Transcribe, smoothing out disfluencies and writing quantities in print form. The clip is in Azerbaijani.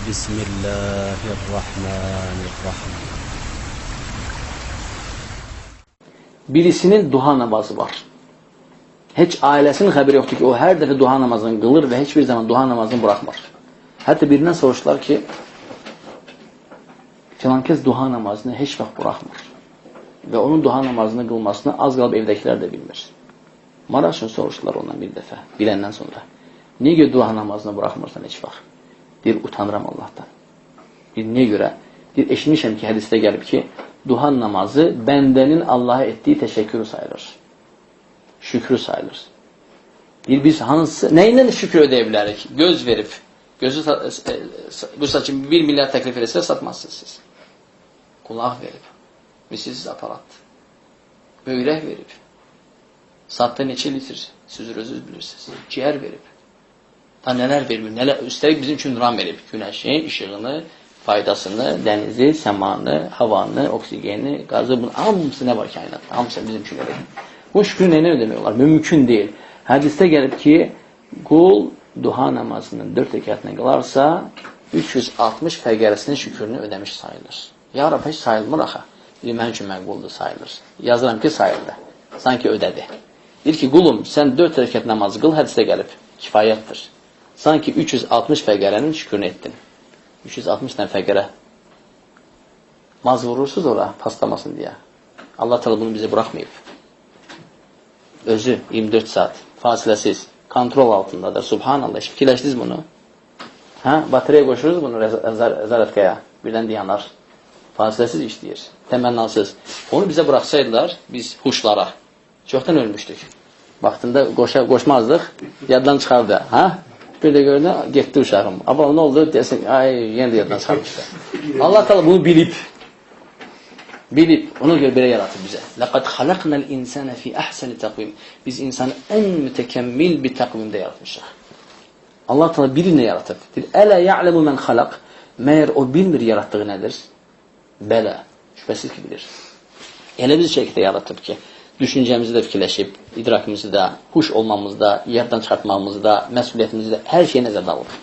Bismillahirrahmanirrahim. Birisinin duha namazı var. Heç ailəsinin xəbəri yoxdur ki, o hər dəfə duha namazını qılır və heç bir zaman duha namazını buraxmır. Hətta birindən soruşdular ki, filankəs duha namazını heç vaxt buraxmır və onun duha namazını qılmasını az qalıb evdəkilər də bilmir. Maraq üçün soruşdular ondan bir dəfə, biləndən sonra. Niyə görə duha namazını buraxmırsan heç vaxt? Deyir, utanıram Allahdan. Deyir, niyə görə? Deyir, eşitmişəm ki, hədisdə gəlib ki, duha namazı bəndənin Allaha etdiyi təşəkkürü sayılır. Şükrü sayılır. Deyir, biz hansı, nəyindən şükür ödeyə bilərik? Göz verib, qısa ki, 1 milyar təklif edəsə satmazsınız siz. Qulaq verib, misilsiz aparatdır. Böyrək verib, saatda neçə litr, siz özünüz bilirsiniz. Ciyər verib. Ta nələr verib, üstəlik bizim üçün nuran verib. Günəşin, işığını, faydasını, dənizi, səmanı, havanı, oksigeni, qazı, bunun hamısı nə var kainatda, hamısı bizim üçün verib. Bu şükrü neyinə ödəmək olar? Mümkün deyil. Hədisdə gəlib ki, qul duha namazının 4 rəkətini qılarsa, 360 fəqərəsinin şükrünü ödəmiş sayılır. Ya Rab, heç sayılmır axı. Deyir, mən üçün məqbuldur, sayılır. Yazıram ki, sayıldı. Sanki ödədi. Deyir ki, qulum, sən 4 rəkət namazı qıl, hədisdə gəlib. Kifayətdir. Sanki 360 fəqərənin şükrünü etdin. 360 dən fəqərə. Maz vurursuz ora, paslamasın deyə. Allah təala bunu bizə buraxmayıb. Özü 24 saat, fasiləsiz, kontrol altındadır. Subhanallah, fikirləşdiniz bunu. Hə? Batareya qoşuruz bunu zaratkaya, birdən yanar. Fasiləsiz işləyir, təmənnasız. Onu bizə buraxsaydılar, biz huşlara, çoxdan ölmüşdük. Vaxtında qoşmazdıq, yaddan çıxardı. Hə? Bir də gördü, getdi uşağım. Amma nə oldu? Desin, ay, yenə də yaddan çıxarmışdı. Allah təala bunu bilib, ona görə belə yaratır bizə. Laqad xalaqnal insana fi ahsani taqvim. Biz insanı ən mütəkəmmil bir təqvimdə yaratmışıq. Allah təala bilir nə yaratıb. Ələ ya'lemu men xalaq. Məyər o bilmir yaratdığı nədir? Bələ, şübhəsiz ki bilir. Elə bir şəkildə yaratıb ki, düşüncəmizi də fikirləşib, idrakimizi də, huş olmamızda, yaddan çıxartmamızda, məsuliyyətimizi də, hər şeyi nəzərdə alır.